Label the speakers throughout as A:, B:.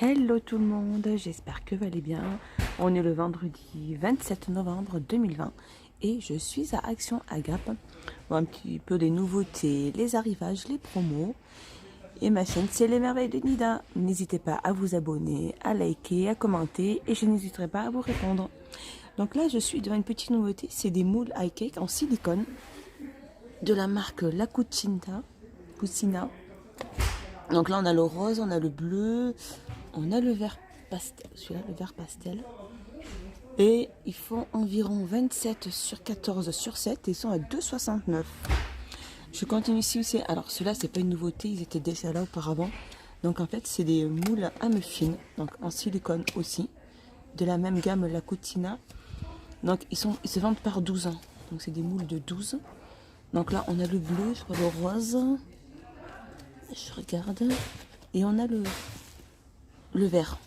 A: Hello tout le monde, j'espère que vous allez bien. On est le vendredi 27 novembre 2020 et je suis à Action Agape. Bon, un petit peu des nouveautés, les arrivages, les promos. Et ma chaîne, c'est les merveilles de Nida. N'hésitez pas à vous abonner, à liker, à commenter et je n'hésiterai pas à vous répondre. Donc là, je suis devant une petite nouveauté, c'est des moules high cake en silicone de la marque La Cucina. Donc là, on a le rose, on a le bleu, on a le vert pastel, celui-là, le vert pastel. Et ils font environ 27 sur 14 sur 7 et ils sont à 2,69. Je continue ici aussi. Alors, ceux-là, c'est pas une nouveauté, ils étaient déjà là auparavant. Donc, en fait, c'est des moules à muffins, donc en silicone aussi, de la même gamme La Cucina. Donc, ils se vendent par 12 ans. Donc, c'est des moules de 12. Donc là, on a le bleu, je crois, le rose. Je regarde. Et on a le vert.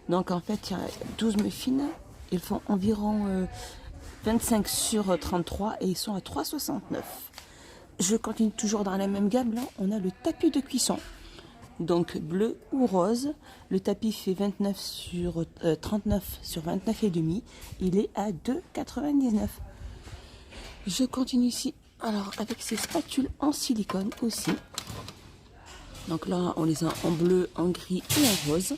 A: Donc en fait, il y a 12 muffins. Ils font environ 25 sur 33 et ils sont à 3,69. Je continue toujours dans la même gamme. Là, on a le tapis de cuisson. Donc bleu ou rose. Le tapis fait 29 sur 39 sur 29 et demi. Il est à 2,99. Je continue ici. Alors avec ces spatules en silicone aussi. Donc là, on les a en bleu, en gris et en rose.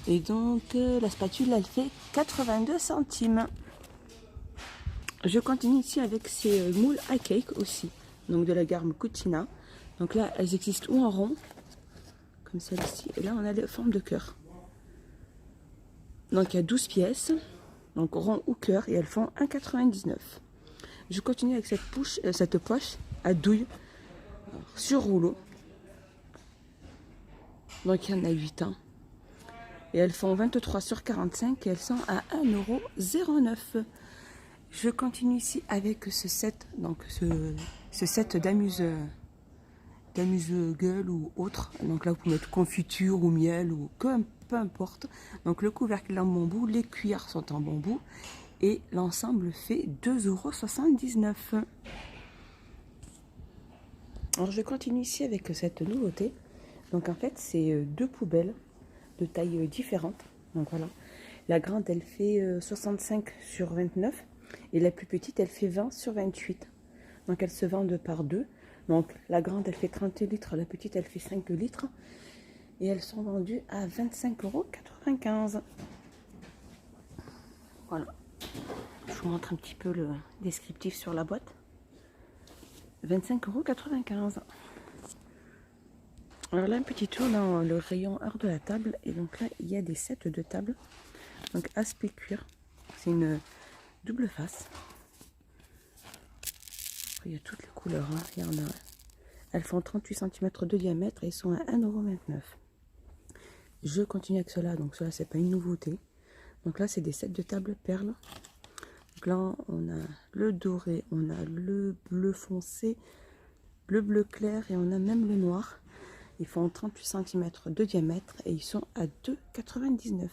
A: Et donc, la spatule, elle fait 82 centimes. Je continue ici avec ces moules à cake aussi. Donc, de la gamme Cucina. Donc là, elles existent ou en rond, comme celle-ci. Et là, on a les formes de cœur. Donc, il y a 12 pièces. Donc, rond ou cœur. Et elles font 1,99. Je continue avec cette poche à douille sur rouleau. Donc, il y en a 8 ans. Et elles font 23 sur 45 et elles sont à 1,09 €. Je continue ici avec ce set, donc ce set d'amuse-gueule ou autre. Donc là, vous pouvez mettre confiture ou miel ou peu importe. Donc le couvercle est en bambou, les cuillères sont en bambou et l'ensemble fait 2,79 €. Alors je continue ici avec cette nouveauté. Donc en fait, c'est deux poubelles de tailles différentes. Donc voilà, la grande elle fait 65 sur 29 et la plus petite elle fait 20 sur 28. Donc elles se vendent par deux. Donc la grande elle fait 30 litres, la petite elle fait 5 litres et elles sont vendues à 25,95 €. Voilà, je vous montre un petit peu le descriptif sur la boîte. 25,95 €. Alors là, un petit tour dans le rayon hors de la table. Et donc là, il y a des sets de table. Donc aspect cuir. C'est une double face. Il y a toutes les couleurs. Hein. Il y en a. Elles font 38 cm de diamètre et sont à 1,29 €. Je continue avec cela. Donc cela, c'est pas une nouveauté. Donc là, c'est des sets de table perles. Donc là, on a le doré, on a le bleu foncé, le bleu clair et on a même le noir. Ils font 38 cm de diamètre et ils sont à 2,99 €.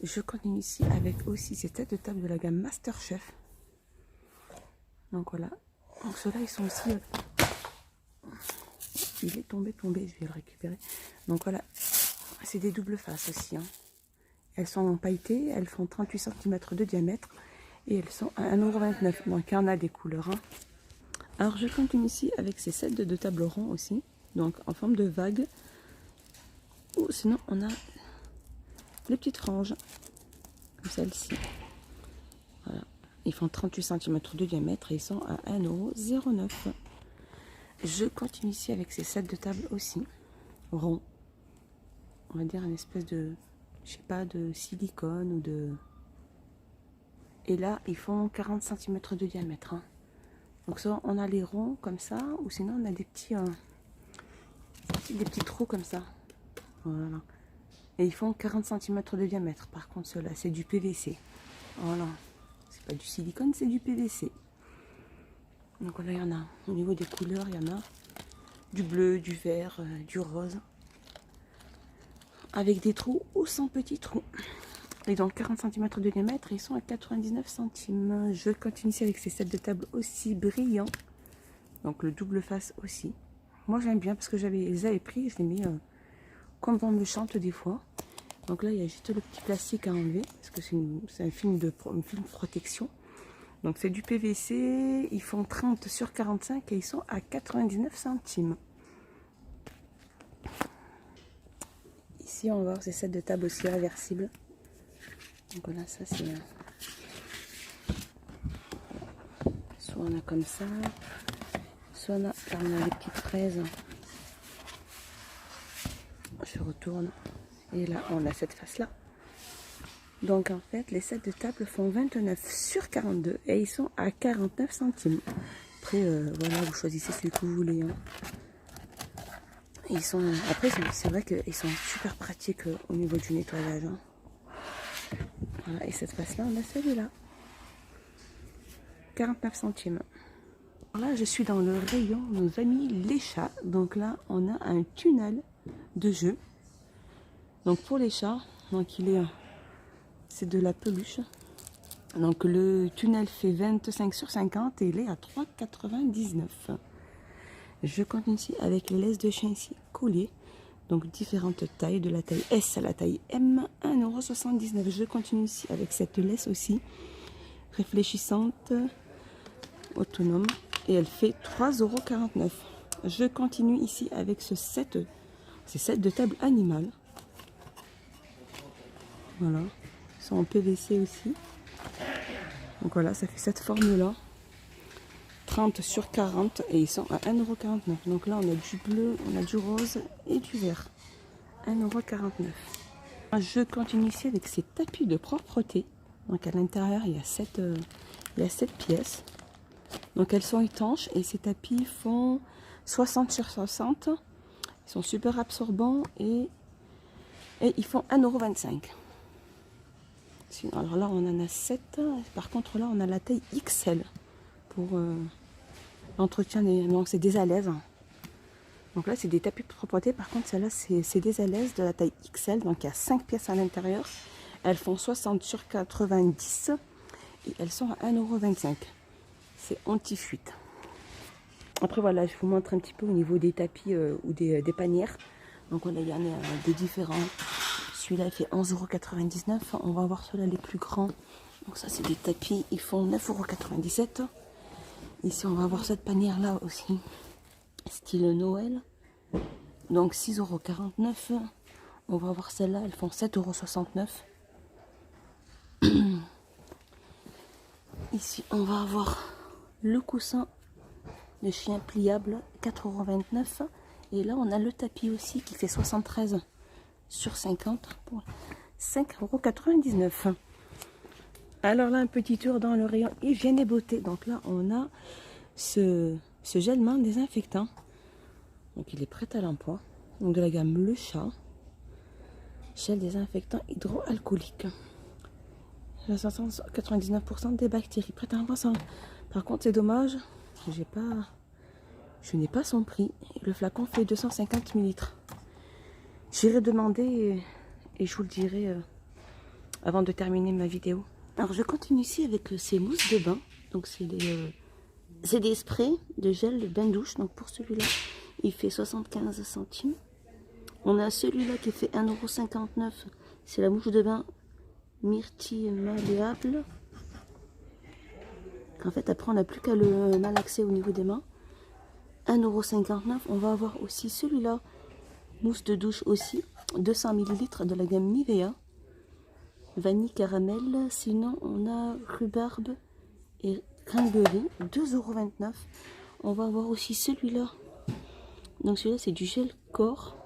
A: Je continue ici avec aussi ces têtes de table de la gamme Masterchef. Donc voilà. Donc ceux-là, ils sont aussi... il est tombé, je vais le récupérer. Donc voilà. C'est des doubles faces aussi. Hein. Elles sont pailletées, elles font 38 cm de diamètre et elles sont à 1,29 €. Donc il y en a des couleurs. Hein. Alors je continue ici avec ces sets de table rond aussi. Donc en forme de vague. Ou sinon on a les petites franges. Comme celle-ci. Voilà. Ils font 38 cm de diamètre et ils sont à 1,09 €. Je continue ici avec ces sets de table aussi. Rond. On va dire une espèce de, je sais pas, de silicone ou de... Et là, ils font 40 cm de diamètre. Hein. Donc soit on a les ronds comme ça, ou sinon on a des petits trous comme ça. Voilà. Et ils font 40 cm de diamètre. Par contre, ceux-là, c'est du PVC. Voilà. C'est pas du silicone, c'est du PVC. Donc là, il y en a. Au niveau des couleurs, il y en a du bleu, du vert, du rose. Avec des trous ou sans petits trous. Et donc 40 cm de diamètre, ils sont à 99 centimes. Je continue ici avec ces sets de table aussi brillants. Donc le double face aussi. Moi j'aime bien parce que les avais pris, je les mets comme on me chante des fois. Donc là, il y a juste le petit plastique à enlever, parce que c'est un film de protection. Donc c'est du PVC, ils font 30 sur 45 et ils sont à 99 centimes. Ici, on va voir ces sets de table aussi réversibles. Donc voilà, ça c'est... Soit on a comme ça, soit on a, là, on a les petites fraises. Je retourne. Et là, on a cette face-là. Donc en fait, les sets de table font 29 sur 42 et ils sont à 49 centimes. Après, voilà, vous choisissez celui que vous voulez. Hein. Ils sont, après, c'est vrai qu'ils sont super pratiques au niveau du nettoyage. Hein. Voilà, et cette face-là, on a celui-là. 49 centimes. Alors là, je suis dans le rayon nos amis les chats. Donc là, on a un tunnel de jeu. Donc pour les chats, donc c'est de la peluche. Donc le tunnel fait 25 sur 50 et il est à 3,99 €. Je continue ici avec les laisses de chien ici collées. Donc différentes tailles, de la taille S à la taille M, 1,79 €. Je continue ici avec cette laisse aussi, réfléchissante, autonome. Et elle fait 3,49 €. Je continue ici avec ces sets de table animale. Voilà, ils sont en PVC aussi. Donc voilà, ça fait cette forme-là. 30 sur 40 et ils sont à 1,49 €. Donc là, on a du bleu, on a du rose et du vert. 1,49 €. Je continue ici avec ces tapis de propreté. Donc à l'intérieur, il y a 7 pièces. Donc elles sont étanches et ces tapis font 60 sur 60. Ils sont super absorbants et ils font 1,25 €. Alors là, on en a 7. Par contre, là, on a la taille XL pour l'entretien des... Donc, c'est des alaises. Donc là, c'est des tapis de propreté. Par contre, celle-là, c'est des alaises de la taille XL. Donc, il y a 5 pièces à l'intérieur. Elles font 60 sur 90. Et elles sont à 1,25 €. C'est anti-fuite. Après, voilà, je vous montre un petit peu au niveau des tapis ou des panières. Donc, voilà, il y en a des différents. Celui-là, il fait 11,99 €. On va voir ceux-là les plus grands. Donc ça, c'est des tapis. Ils font 9,97 €. Ici, on va voir cette panière-là aussi. Style Noël. Donc 6,49 €. On va voir celle-là. Elles font 7,69 €. Ici, on va avoir le coussin de chien pliable. 4,29 €. Et là, on a le tapis aussi qui fait 73 sur 50 pour 5,99 €. Alors là, un petit tour dans le rayon hygiène et beauté. Donc là, on a ce gel main désinfectant. Donc il est prêt à l'emploi. Donc de la gamme Le Chat. Gel désinfectant hydroalcoolique. 99% des bactéries. Prêt à l'emploi. Par contre, c'est dommage. Je n'ai pas son prix. Le flacon fait 250 ml. J'irai demander et je vous le dirai avant de terminer ma vidéo. Alors je continue ici avec ces mousses de bain. Donc c'est des sprays de gel de bain douche. Donc pour celui-là, il fait 75 centimes. On a celui-là qui fait 1,59 €. C'est la mouche de bain myrtille malléable. En fait, après on n'a plus qu'à le malaxer au niveau des mains. 1,59 €. On va avoir aussi celui-là, mousse de douche aussi, 200 ml de la gamme Nivea. Vanille caramel. Sinon, on a rhubarbe et cranberry, 2,29 €. On va avoir aussi celui-là. Donc celui-là, c'est du gel corps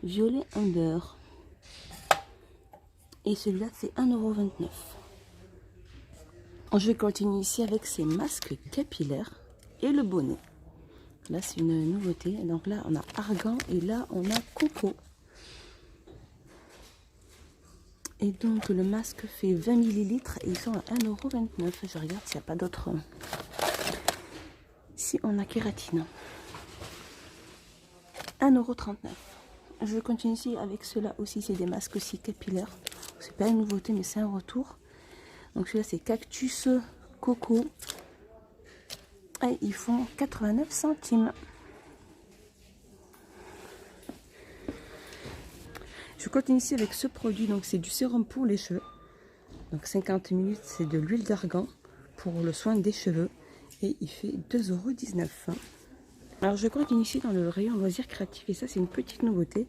A: violet amber. Et celui-là, c'est 1,29 €. Je vais continuer ici avec ces masques capillaires et le bonnet. Là, c'est une nouveauté. Donc là, on a argan et là, on a coco. Et donc, le masque fait 20 ml et ils sont à 1,29 €. Je regarde s'il n'y a pas d'autres. Ici, on a kératine. 1,39 €. Je continue ici avec ceux-là aussi. C'est des masques aussi capillaires. C'est pas une nouveauté, mais c'est un retour. Donc, celui-là, c'est cactus coco. Et ils font 89 centimes. Je continue ici avec ce produit, donc c'est du sérum pour les cheveux. Donc 50 ml, c'est de l'huile d'argan pour le soin des cheveux. Et il fait 2,19 €. Alors je continue ici dans le rayon loisirs créatifs. Et ça c'est une petite nouveauté.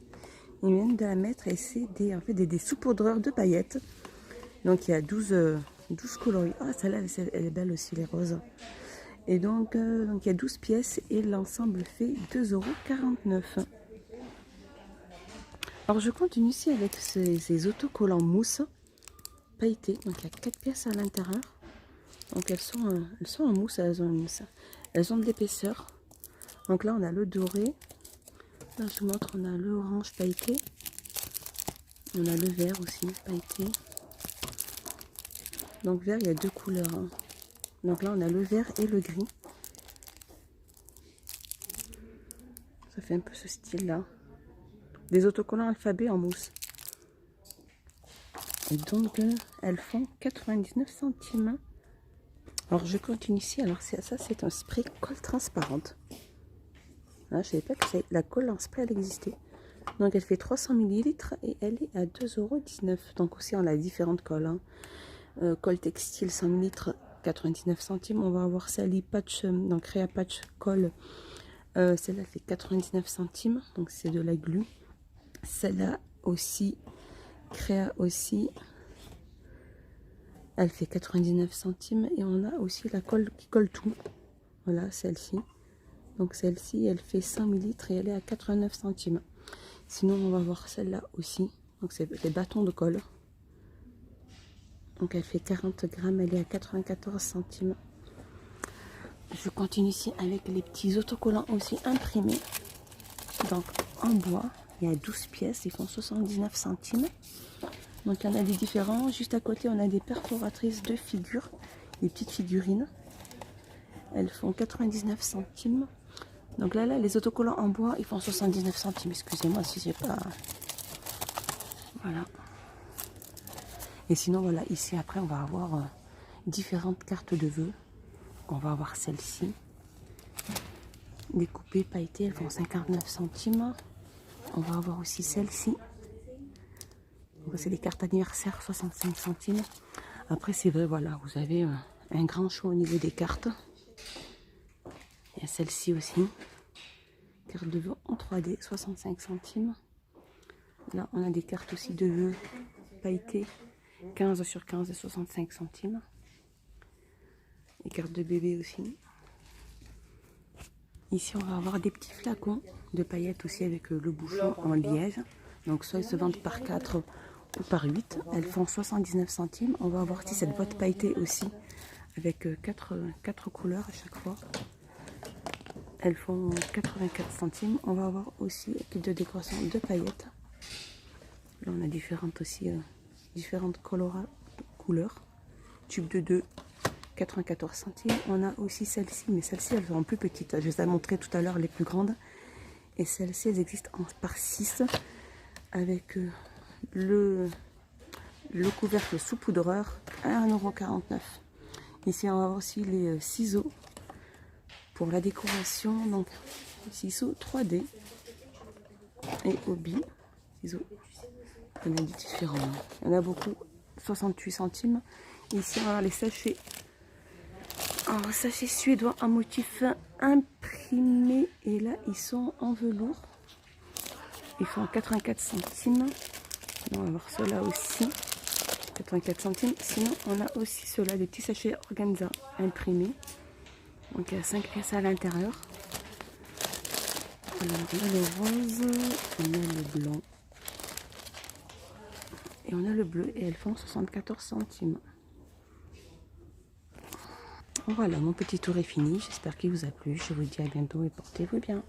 A: Ils viennent de la mettre et c'est en fait des saupoudreurs de paillettes. Donc il y a 12 coloris. Ah celle-là elle est belle aussi, les roses. Et donc il y a 12 pièces et l'ensemble fait 2,49 €. Alors je continue ici avec ces autocollants mousse pailletés. Donc il y a 4 pièces à l'intérieur. Donc elles sont en mousse, elles ont de l'épaisseur. Donc là on a le doré. Là je vous montre, on a le orange pailleté. On a le vert aussi pailleté. Donc vert il y a deux couleurs. Hein. Donc là on a le vert et le gris. Ça fait un peu ce style là. Des autocollants alphabet en mousse. Et donc elles font 99 centimes. Alors je continue ici. Alors ça c'est un spray colle transparente. Là, je ne savais pas que la colle en spray elle existait. Donc elle fait 300 ml et elle est à 2,19 €. Donc aussi on a différentes colles. Hein. Colle textile 100 ml 99 centimes. On va avoir Sally Patch, donc Réa Patch colle. Celle-là fait 99 centimes. Donc c'est de la glu. Celle-là aussi, Créa aussi, elle fait 99 centimes. Et on a aussi la colle qui colle tout. Voilà, celle-ci. Donc celle-ci, elle fait 100 ml et elle est à 89 centimes. Sinon, on va voir celle-là aussi. Donc c'est les bâtons de colle. Donc elle fait 40 grammes, elle est à 94 centimes. Je continue ici avec les petits autocollants aussi imprimés. Donc en bois. Il y a 12 pièces, ils font 79 centimes. Donc il y en a des différents. Juste à côté, on a des perforatrices de figures, des petites figurines. Elles font 99 centimes. Donc là, les autocollants en bois, ils font 79 centimes. Excusez-moi si j'ai pas... Voilà. Et sinon, voilà, ici après, on va avoir différentes cartes de vœux. On va avoir celle-ci. Découpées, pailletées, elles font 59 centimes. On va avoir aussi celle-ci. C'est des cartes anniversaires, 65 centimes. Après, c'est vrai, voilà, vous avez un grand choix au niveau des cartes. Il y a celle-ci aussi. Carte de vœux en 3D, 65 centimes. Là, on a des cartes aussi de vœux pailletées, 15 sur 15 et 65 centimes. Les cartes de bébé aussi. Ici, on va avoir des petits flacons de paillettes aussi avec le bouchon en liège. Donc, soit ils se vendent par 4 ou par 8. Elles font 79 centimes. On va avoir ici cette boîte pailletée aussi avec 4 couleurs à chaque fois. Elles font 84 centimes. On va avoir aussi un kit de décoration de paillettes. Là, on a différentes aussi, différentes couleurs. Tube de 2, 94 centimes. On a aussi celle-ci, mais celles-ci, elles sont plus petites. Je vous ai montré tout à l'heure les plus grandes. Et celles-ci, elles existent par 6 avec le couvercle saupoudreur à 1,49 €. Ici, on va avoir aussi les ciseaux pour la décoration. Donc, ciseaux 3D et hobby. Ciseaux. Il y en a des différents. Il y en a beaucoup. 68 centimes. Ici, on va avoir les sachets. Alors, sachets suédois en motif imprimé. Et là, ils sont en velours. Ils font 84 centimes. On va voir ceux-là aussi. 84 centimes. Sinon, on a aussi ceux-là, des petits sachets organza imprimés. Donc, il y a 5 pièces à l'intérieur. Alors, on a le rose, on a le blanc. Et on a le bleu. Et elles font 74 centimes. Voilà, mon petit tour est fini. J'espère qu'il vous a plu. Je vous dis à bientôt et portez-vous bien.